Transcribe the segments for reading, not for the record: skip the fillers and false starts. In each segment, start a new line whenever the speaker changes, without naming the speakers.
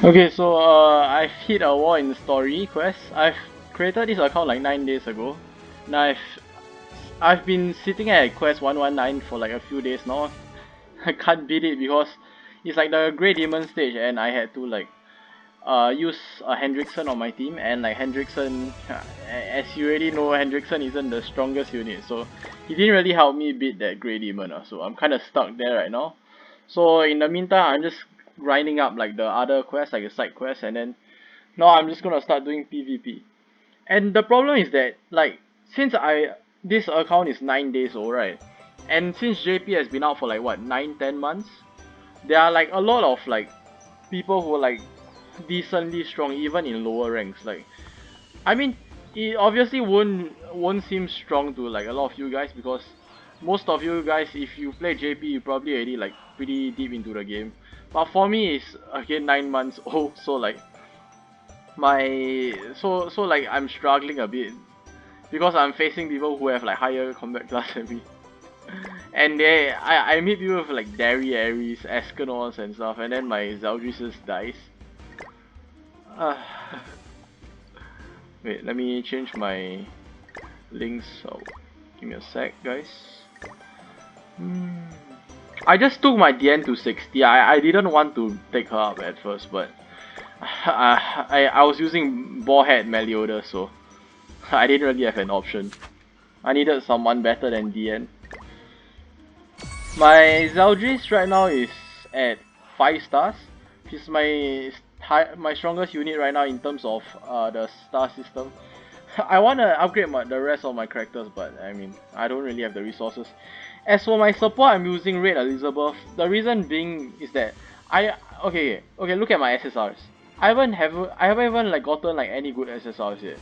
Okay, so I've hit a wall in story quest. I've created this account like 9 days ago. Now I've been sitting at quest 119 for like a few days now. I can't beat it because it's like the Grey Demon stage and I had to like use a Hendrickson on my team, and like Hendrickson, as you already know, Hendrickson isn't the strongest unit, so he didn't really help me beat that Grey Demon, so I'm kind of stuck there right now. So in the meantime, I'm just grinding up like the other quests, like the side quests, and then now I'm just gonna start doing PvP. And the problem is that like since this account is 9 days old, right? And since JP has been out for like what 9-10 months, there are like a lot of like people who are like decently strong even in lower ranks. Like I mean, it obviously won't seem strong to like a lot of you guys because most of you guys, if you play JP, you probably already like pretty deep into the game. But for me, it's again 9 months old, so like so like I'm struggling a bit because I'm facing people who have like higher combat class than me. And I meet people with like Derry Ares, Escanors and stuff, and then my Zeldris just dies. Uh, Wait, let me change my links. So give me a sec, guys. I just took my DN to 60. I didn't want to take her up at first, but I was using Boarhead Meliodas, so I didn't really have an option. I needed someone better than DN. My Zeldris right now is at 5 stars. She's my strongest unit right now in terms of the star system. I wanna upgrade the rest of my characters, but I mean I don't really have the resources. As for my support, I'm using Red Elizabeth. The reason being is that okay look at my SSRs. I haven't even like gotten like any good SSRs yet.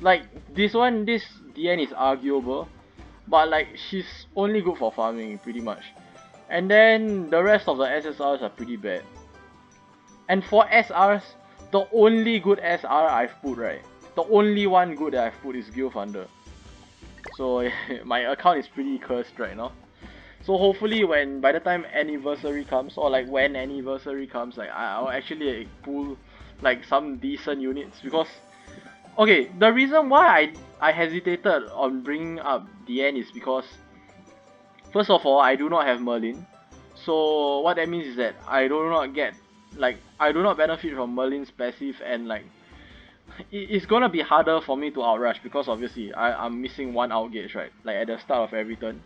Like this DN is arguable, but like she's only good for farming pretty much. And then the rest of the SSRs are pretty bad. And for SRs, the only good SR I've put, right, the only one good that I've put is Gil Thunder. So my account is pretty cursed right now. So hopefully by the time anniversary comes, or like when anniversary comes, like I'll actually like, pull like some decent units. Because okay, the reason why I hesitated on bringing up DN is because first of all, I do not have Merlin. So what that means is that I do not benefit from Merlin's passive, and like it's gonna be harder for me to outrush because obviously I'm missing one outgauge, right? Like at the start of every turn.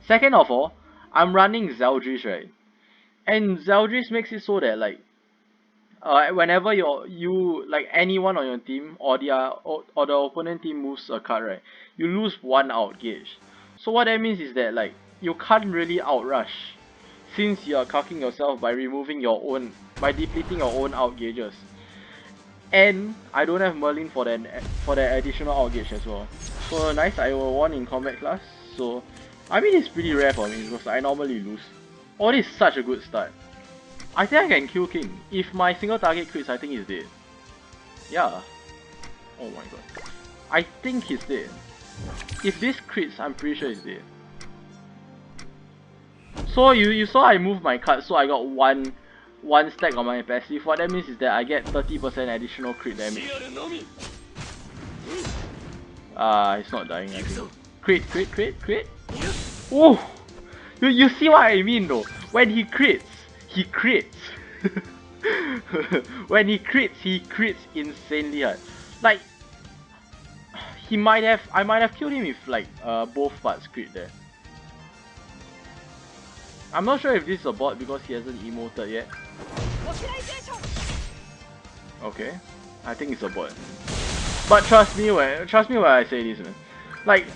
Second of all, I'm running Zeldris, right? And Zeldris makes it so that like whenever you like anyone on your team or the opponent team moves a card, right, you lose one outgauge. So what that means is that like you can't really outrush since you are cucking yourself by depleting your own outgauges. And I don't have Merlin for that additional outgauge as well. So nice, I won in combat class. So I mean it's pretty rare for me because I normally lose. Oh, this is such a good start. I think I can kill King. If my single target crits, I think he's dead. Yeah. Oh my god. I think he's dead. If this crits, I'm pretty sure he's dead. So you saw I moved my card, so I got one stack on my passive. What that means is that I get 30% additional crit damage. It's not dying, I think. Crit. Oh! You see what I mean though? When he crits, he crits. When he crits insanely hard. Like, I might have killed him if like both parts crit there. I'm not sure if this is a bot because he hasn't emoted yet. Okay, I think it's a bot. But trust me when I say this, man. Like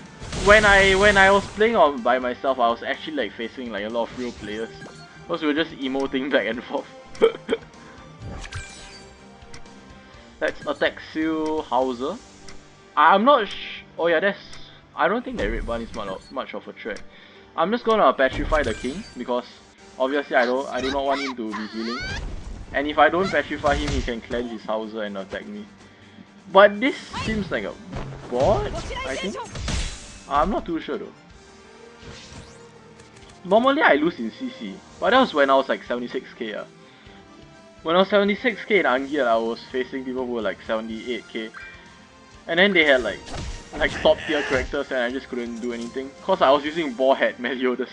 when I was playing on by myself, I was actually like facing like a lot of real players because we were just emoting back and forth. Let's attack Seal Hauser. I'm not oh yeah, I don't think that red button is much of a threat. I'm just gonna petrify the king because obviously I do not want him to be healing. And if I don't petrify him, he can cleanse his Hauser and attack me. But this seems like a bot, I think. I'm not too sure though. Normally I lose in CC, but that was when I was like 76k. When I was 76k in Ungeared, I was facing people who were like 78k. And then they had like top tier characters and I just couldn't do anything. Cause I was using Boarhead Meliodas.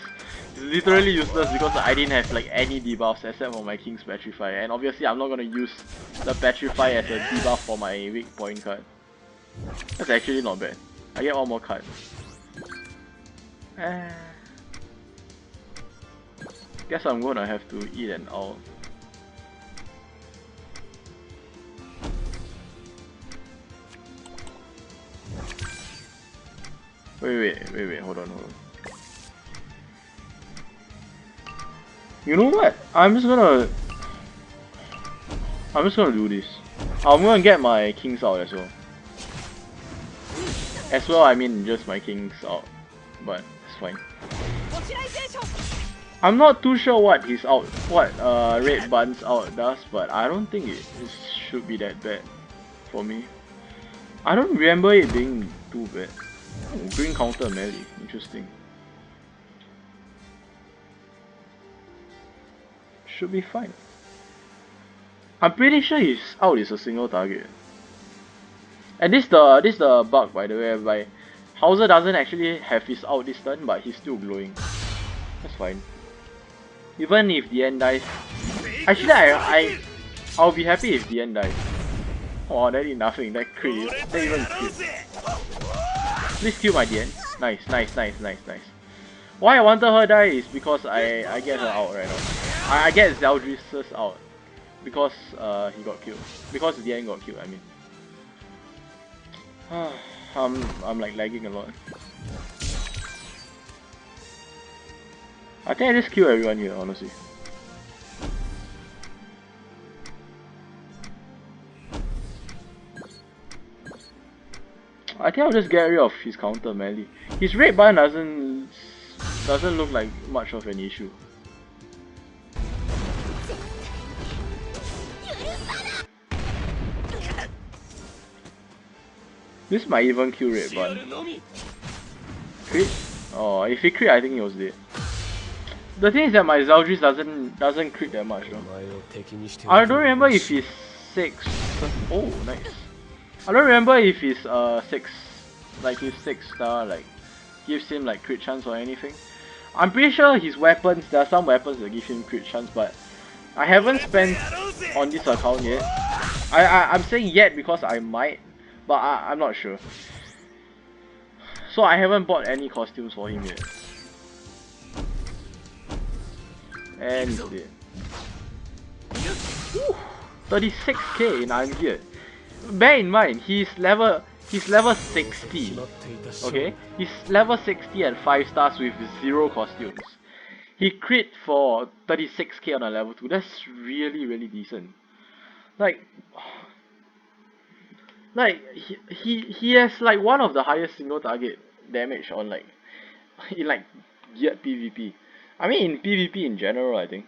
It's literally useless because I didn't have like any debuffs except for my King's Petrify. And obviously I'm not gonna use the Petrify as a debuff for my weak point card. That's actually not bad. I get one more card. Guess I'm gonna have to eat an owl. Wait, hold on. You know what? I'm just gonna do this. I'm gonna get my kings out as well. I mean just my kings out. But it's fine. I'm not too sure what his out, Red Bun's out does, but I don't think it should be that bad for me. I don't remember it being too bad. Oh, green counter melee, interesting. Should be fine. I'm pretty sure his out is a single target. And this the bug, by the way, whereby Hauser doesn't actually have his out this turn, but he's still glowing. That's fine. Even if the end dies. Actually, I'll be happy if the end dies. Oh, that did nothing. That crit. That even crit. Please kill my DN. Nice. Why I wanted her die is because I get her out right now. I get Zeldris' out. Because he got killed. Because DN got killed, I mean. I'm like lagging a lot. I think I just kill everyone here, honestly. I think I'll just get rid of his counter melee. His red button doesn't look like much of an issue. This might even kill red button. Crit? Oh, if he crit, I think he was dead. The thing is that my Zeldris doesn't crit that much though. I don't remember if he's 6. Oh, nice. I don't remember if he's 6, like his 6-star like gives him like crit chance or anything. I'm pretty sure his weapons, there are some weapons that give him crit chance, but I haven't spent on this account yet. I'm saying yet because I might, but I'm not sure. So I haven't bought any costumes for him yet. And he's dead. 36k in Ungeared. Bear in mind, he's level 60. Okay? He's level 60 and 5 stars with 0 costumes. He crit for 36k on a level 2. That's really decent. Like he has like one of the highest single target damage on like in like geared PvP. I mean in PvP in general, I think.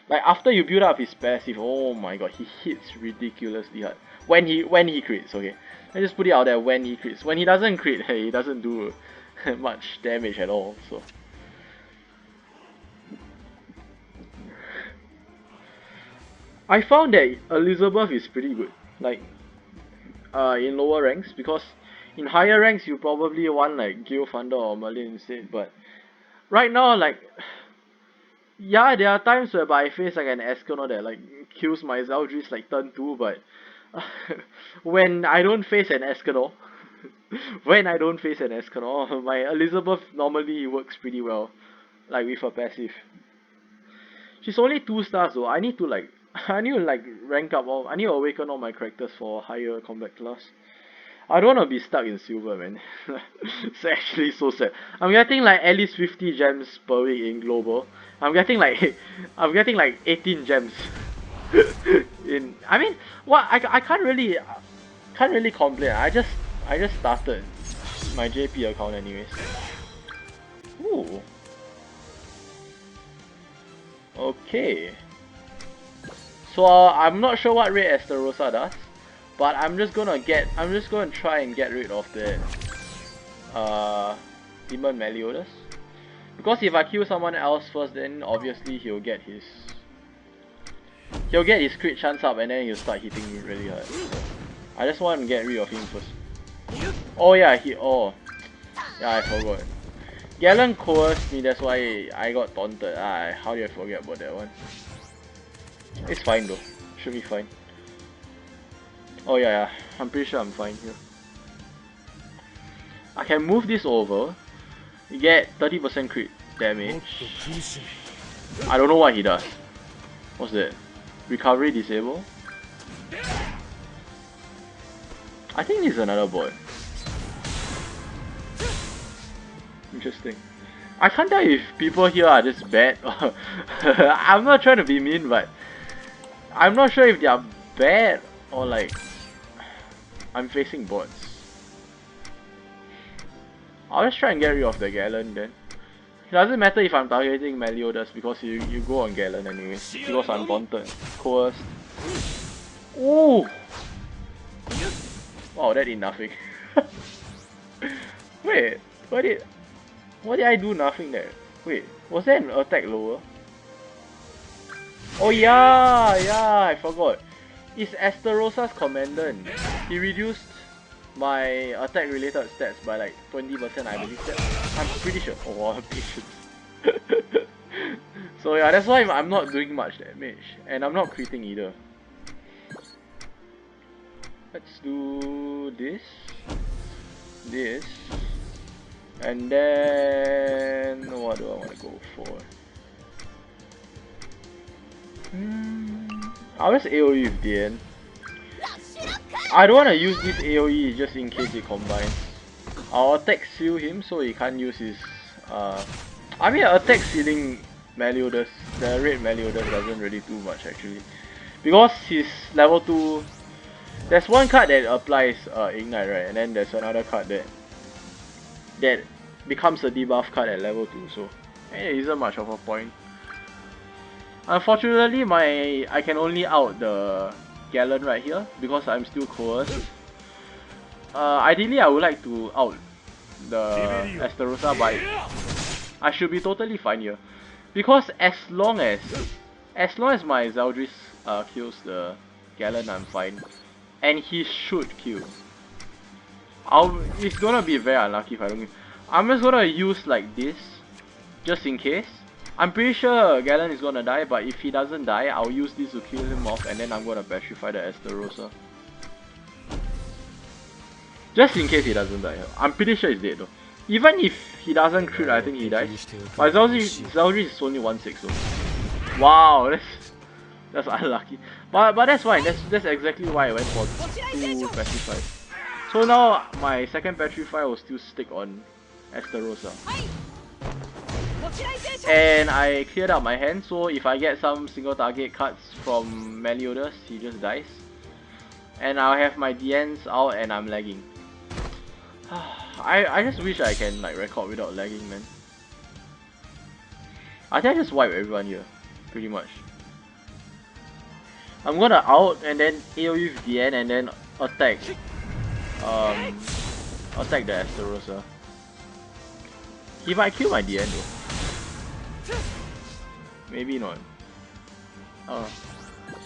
Like after you build up his passive, oh my god, he hits ridiculously hard. When he crits, okay. I just put it out there when he crits. When he doesn't crit, hey, he doesn't do much damage at all, so. I found that Elizabeth is pretty good. Like in lower ranks, because in higher ranks you probably want like Gil Thunder or Merlin instead, but right now like yeah, there are times whereby I face like an Escanor that like kills my Zeldris like turn 2, but when I don't face an Escanor my Elizabeth normally works pretty well, like with her passive. She's only 2 stars though. I need to rank up all, I need to awaken all my characters for higher combat class. I don't wanna be stuck in silver, man. It's actually so sad. I'm getting like at least 50 gems per week in global. I'm getting like 18 gems. I mean, what I can't really complain. I just started my JP account anyways. Ooh. Okay. So I'm not sure what Red Esterosa does, but I'm just gonna try and get rid of the Demon Meliodas. Because if I kill someone else first, then obviously he'll get his he'll get his crit chance up and then he'll start hitting me really hard. I just want to get rid of him first. Oh yeah, yeah, I forgot. Galen coerced me, that's why I got taunted. How did I forget about that one? It's fine though, should be fine. Oh yeah, I'm pretty sure I'm fine here. I can move this over, you get 30% crit damage. I don't know what he does. What's that? Recovery disable? I think this is another bot. Interesting. I can't tell if people here are just bad. I'm not trying to be mean, but I'm not sure if they are bad or like I'm facing bots. I'll just try and get rid of the Galen then. It doesn't matter if I'm targeting Meliodas because you go on Galen anyway. He goes undaunted. Coerced. Ooh! Wow, that did nothing. Wait, what did I do nothing there? Wait, was that an attack lower? Oh yeah, I forgot. It's Esterosa's commandant. He reduced my attack related stats by like 20%, I believe that. I'm pretty sure. Oh, patience. So yeah, that's why I'm not doing much damage. And I'm not critting either. Let's do this. And then what do I want to go for? I'll just AoE with DN. I don't want to use this AoE just in case it combines. I'll attack seal him so he can't use his I mean attack sealing Meliodas, the red Meliodas doesn't really do much actually. Because he's level 2. There's one card that applies Ignite, right? And then there's another card that becomes a debuff card at level 2, so it isn't much of a point. Unfortunately, I can only out the Galen right here because I'm still coerced. Ideally, I would like to out the Esterosa, but I should be totally fine here because as long as my Zeldris kills the Galen, I'm fine, and he should kill. It's gonna be very unlucky if I don't. I'm just gonna use like this, just in case. I'm pretty sure Galen is gonna die, but if he doesn't die, I'll use this to kill him off, and then I'm gonna petrify the Esterosa. Just in case he doesn't die. I'm pretty sure he's dead though. Even if he doesn't crit, I think he dies. But Zeldris is only 1/6 though. Wow, that's unlucky. But that's fine. That's exactly why I went for 2 petrify. So now my second petrify will still stick on Esterosa. And I cleared out my hand, so if I get some single target cards from Meliodas, he just dies. And I'll have my DNs out and I'm lagging. I just wish I can like record without lagging, man. I think I just wipe everyone here, pretty much. I'm gonna out and then AoE with DN and then attack the Esterosa. He might kill my DN though. Maybe not.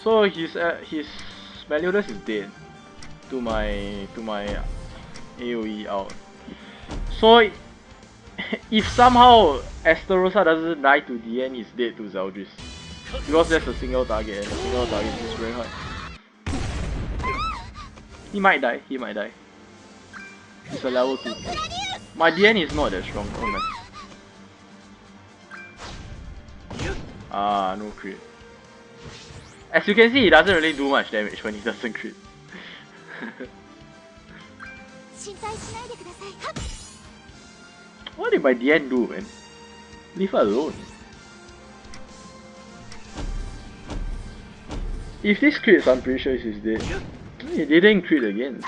So his Meliodas is dead to my AoE out. So if somehow Esterosa doesn't die to DN, he's dead to Zeldris. Because that's a single target and a single target is very hard. He might die. He's a level 2. My DN is not that strong. Oh man. No crit. As you can see, he doesn't really do much damage when he doesn't crit. What did my DN do, man? Leave her alone. If this crits, I'm pretty sure he's dead. He didn't crit again.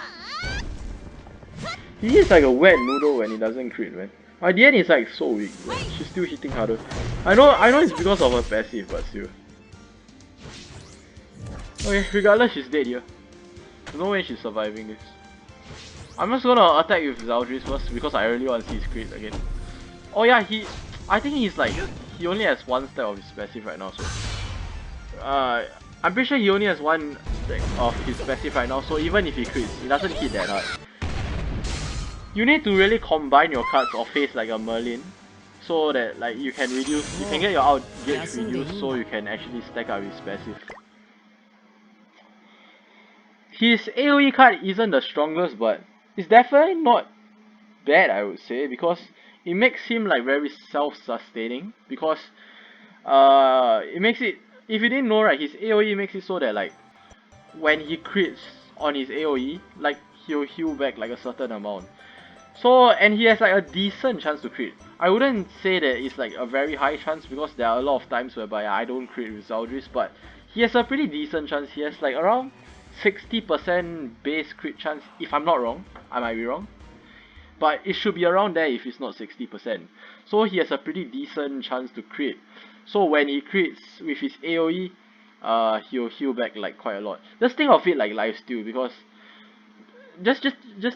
He is like a wet noodle when he doesn't crit, man. My DN is like so weak, but she's still hitting harder. I know it's because of her passive, but still. Okay, regardless, she's dead here. There's no way she's surviving this. I'm just gonna attack with Zeldris first because I really want to see his crit again. Oh yeah, I think he's like, he only has 1 step of his passive right now, so I'm pretty sure he only has one of his passive right now, so even if he crits, he doesn't hit that hard. You need to really combine your cards or face like a Merlin, so that like you can get your out gauge reduced, so you can actually stack up his passive. His AoE card isn't the strongest, but it's definitely not bad, I would say, because it makes him like very self-sustaining. Because it makes it, if you didn't know, right, his AoE makes it so that like when he crits on his AoE, like he'll heal back like a certain amount. So, and he has like a decent chance to crit. I wouldn't say that it's like a very high chance, because there are a lot of times whereby I don't crit with Zeldris, but he has a pretty decent chance. He has like around 60% base crit chance, if I'm not wrong. I might be wrong, but it should be around there if it's not 60%. So he has a pretty decent chance to crit. So when he crits with his AoE, he'll heal back like quite a lot. Just think of it like lifesteal, because just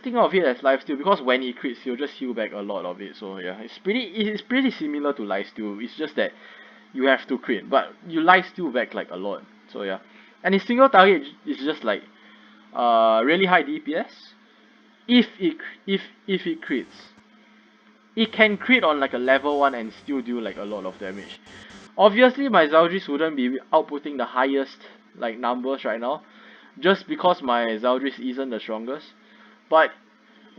think of it as lifesteal, because when he crits, he'll just heal back a lot of it. So yeah, it's pretty similar to lifesteal. It's just that you have to crit, but you lifesteal back like a lot. So yeah, and his single target is just like really high DPS. If it crits, it can crit on like a level 1 and still do like a lot of damage. Obviously my Zeldris wouldn't be outputting the highest like numbers right now, just because my Zeldris isn't the strongest. But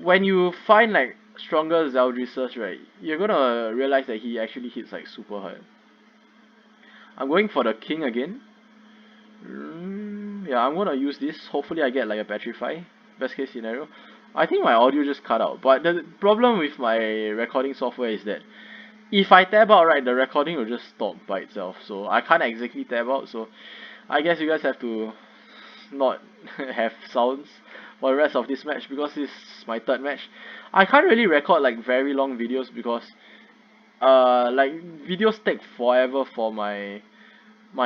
when you find like stronger Zeldrises, right, you're gonna realize that he actually hits like super hard. I'm going for the king again. Yeah, I'm gonna use this. Hopefully I get like a petrify. Best case scenario. I think my audio just cut out, but the problem with my recording software is that if I tab out, right, the recording will just stop by itself. So I can't exactly tab out, so I guess you guys have to not have sounds for the rest of this match, because this is my third match. I can't really record like very long videos, because like videos take forever for my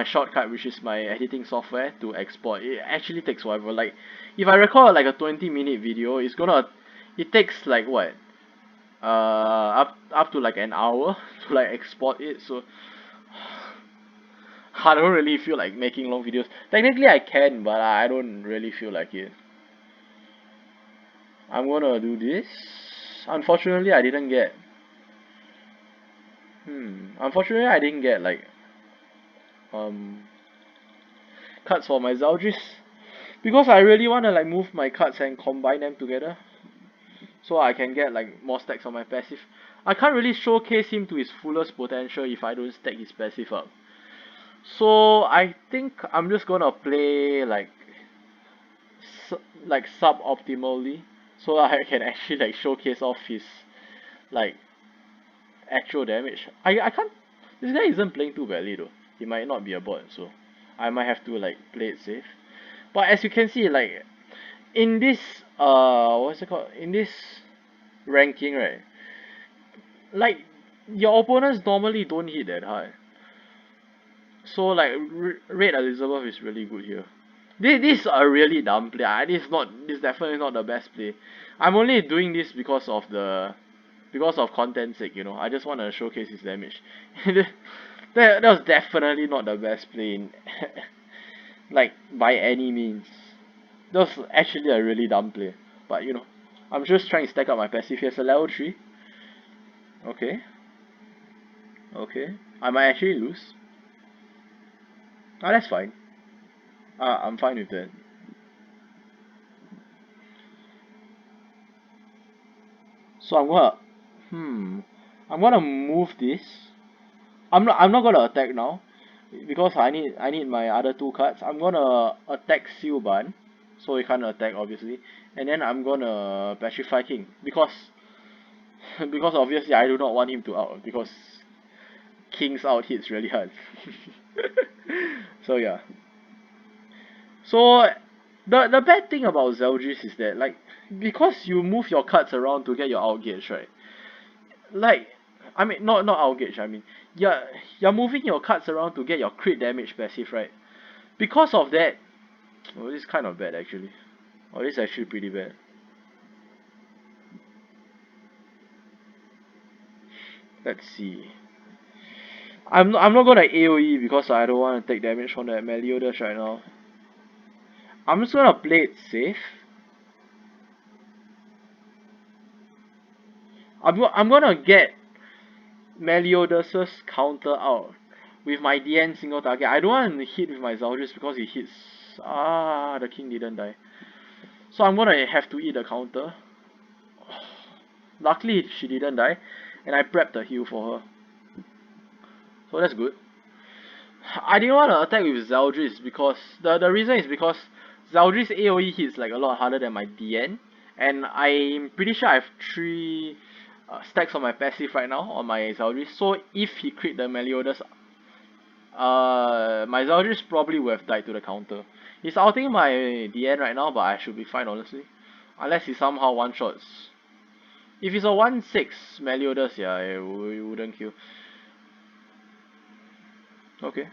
shortcut, which is my editing software, to export. It actually takes forever. Like if I record like a 20-minute video, it takes like what, up to like an hour to like export it. So I don't really feel like making long videos. Technically I can, but I don't really feel like it. I'm gonna do this. Unfortunately I didn't get like cards for my Zeldris, because I really wanna like move my cards and combine them together, so I can get like more stacks on my passive. I can't really showcase him to his fullest potential if I don't stack his passive up. So I think I'm just gonna play like suboptimally, so I can actually like showcase off his like actual damage. I can't. This guy isn't playing too badly though. He might not be a bot, so I might have to like play it safe. But as you can see, like in this what's it called? In this ranking, right? Like your opponents normally don't hit that high. So like Red Elizabeth is really good here. This is a really dumb play. This is definitely not the best play. I'm only doing this because of content sake, you know. I just want to showcase his damage. that was definitely not the best play in like by any means. That was actually a really dumb play. But you know, I'm just trying to stack up my passive. Here's a level 3. Okay. Okay. I might actually lose. Ah, that's fine. I'm fine with that. So I'm gonna move this. I'm not gonna attack now, because I need my other 2 cards. I'm gonna attack Silban, so he can't attack obviously, and then I'm gonna petrify King, because because obviously I do not want him to out, because King's out hits really hard. So yeah. So the bad thing about Zeldris is that like, because you move your cards around to get your out gauge, right? Like, I mean, not out gauge, I mean, you're moving your cards around to get your crit damage passive, right? Because of that, oh, this is kind of bad actually. Oh, this is actually pretty bad. Let's see. I'm not gonna AoE because I don't want to take damage from that Meliodas right now. I'm just gonna play it safe. I'm gonna get Meliodas' counter out with my DN single target. I don't want to hit with my Zeldris because it hits. Ah, the king didn't die. So I'm gonna have to eat the counter. Luckily she didn't die, and I prepped the heal for her. So that's good. I didn't want to attack with Zeldris because the reason is because Zeldris AoE hits like a lot harder than my DN, and I'm pretty sure I have 3 stacks on my passive right now on my Zeldris. So if he crit the Meliodas, my Zeldris probably would have died to the counter. He's outing my DN right now, but I should be fine honestly, unless he somehow one shots. If it's a 1/6 Meliodas, yeah, it wouldn't kill. Okay.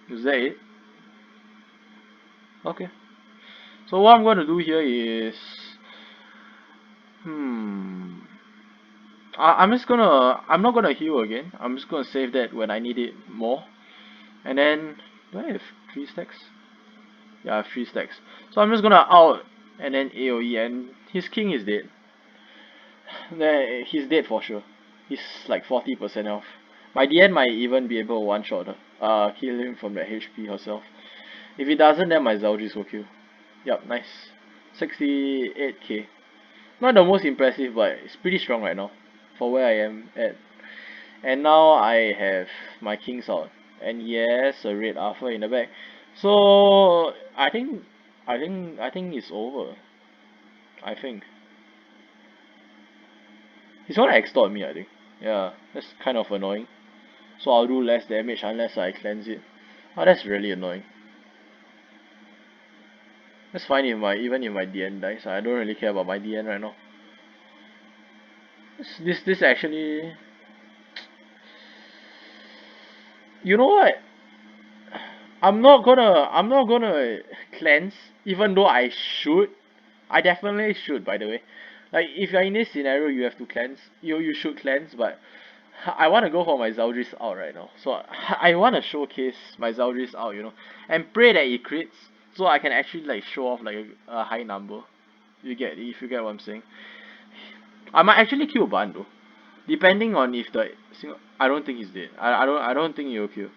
Is that it? Okay. So what I'm going to do here is, I'm not gonna heal again. I'm just gonna save that when I need it more. And then, do I have 3 stacks? Yeah, I have 3 stacks. So I'm just gonna out and then AoE, and his king is dead. He's dead for sure. He's like 40% health. By the end, might even be able to one shot kill him from the HP herself. If he doesn't, then my Zeldris will kill. Yup, nice. 68k. Not the most impressive, but it's pretty strong right now for where I am at. And now I have my kings out, and yes, a red alpha in the back. So I think it's over. I think he's gonna extort me. I think. Yeah, that's kind of annoying. So I'll do less damage unless I cleanse it. Oh, that's really annoying. That's fine if even if my DN dies. I don't really care about my DN right now. This actually. You know what? I'm not gonna cleanse, even though I should. I definitely should, by the way. Like if you're in this scenario, you have to cleanse. You should cleanse, but I want to go for my Zeldris out right now. So I want to showcase my Zeldris out, and pray that it crits, so I can actually like show off like a high number. If you get what I'm saying. I might actually kill Ban though, depending on if the I don't think he's dead. I don't think he'll kill.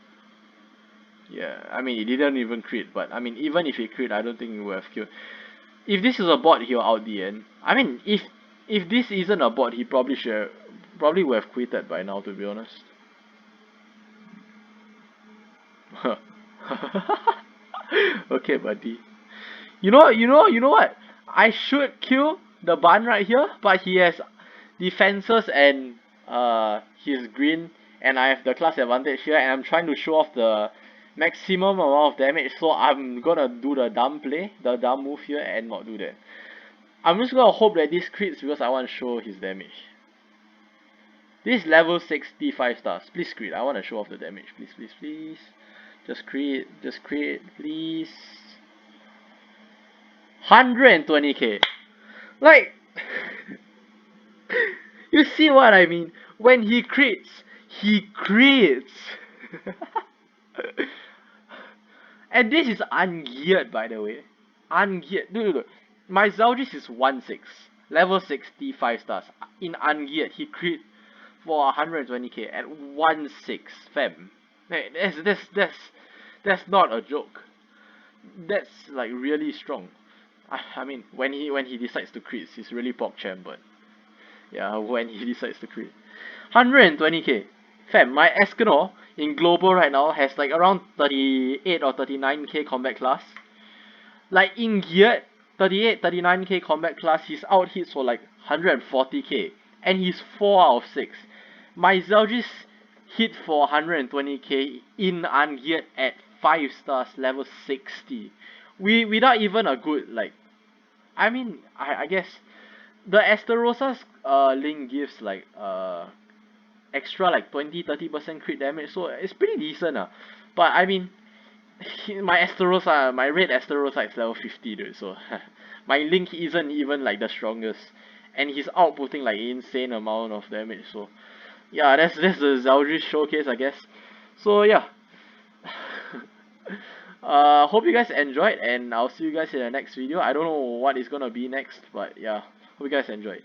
Yeah, I mean he didn't even crit, but I mean even if he crit, I don't think he would have killed. If this is a bot, he'll out the end. I mean if this isn't a bot, he probably would have quitted by now, to be honest. Okay, buddy. You know what? I should kill the Ban right here, but he has defenses and he's green, and I have the class advantage here, and I'm trying to show off the maximum amount of damage, so I'm gonna do the dumb play, the dumb move here, and not do that. I'm just gonna hope that this crits because I want to show his damage. This is level 65 stars. Please crit. I want to show off the damage. Please, please, please. Just crit, please. 120k. Like, you see what I mean? When he crits, he crits. And this is ungeared, by the way. Ungeared. Dude. My Zeldris is 1/6. Level 65 stars. In ungeared, he crit for 120k at 1/6. Fam. Like, that's not a joke. That's like really strong. I mean, when he decides to crit, he's really PogChamp, but yeah, when he decides to crit. 120k. Fam, my Escanor in global right now has like around 38 or 39k combat class. Like in geared, 38, 39k combat class, his out hits for like 140k. And he's 4 out of 6. My Zeldris hit for 120k in ungeared at 5 stars, level 60. Without even a good, like, I mean, I guess the Esterosa's link gives like extra like 20-30% crit damage, so it's pretty decent. But I mean, my Esterosa, my red Esterosa is level 50, dude, so my link isn't even like the strongest, and he's outputting like insane amount of damage, so yeah, that's the Zeldris showcase, I guess. So yeah. Hope you guys enjoyed, and I'll see you guys in the next video. I don't know what is gonna be next, but yeah, hope you guys enjoyed.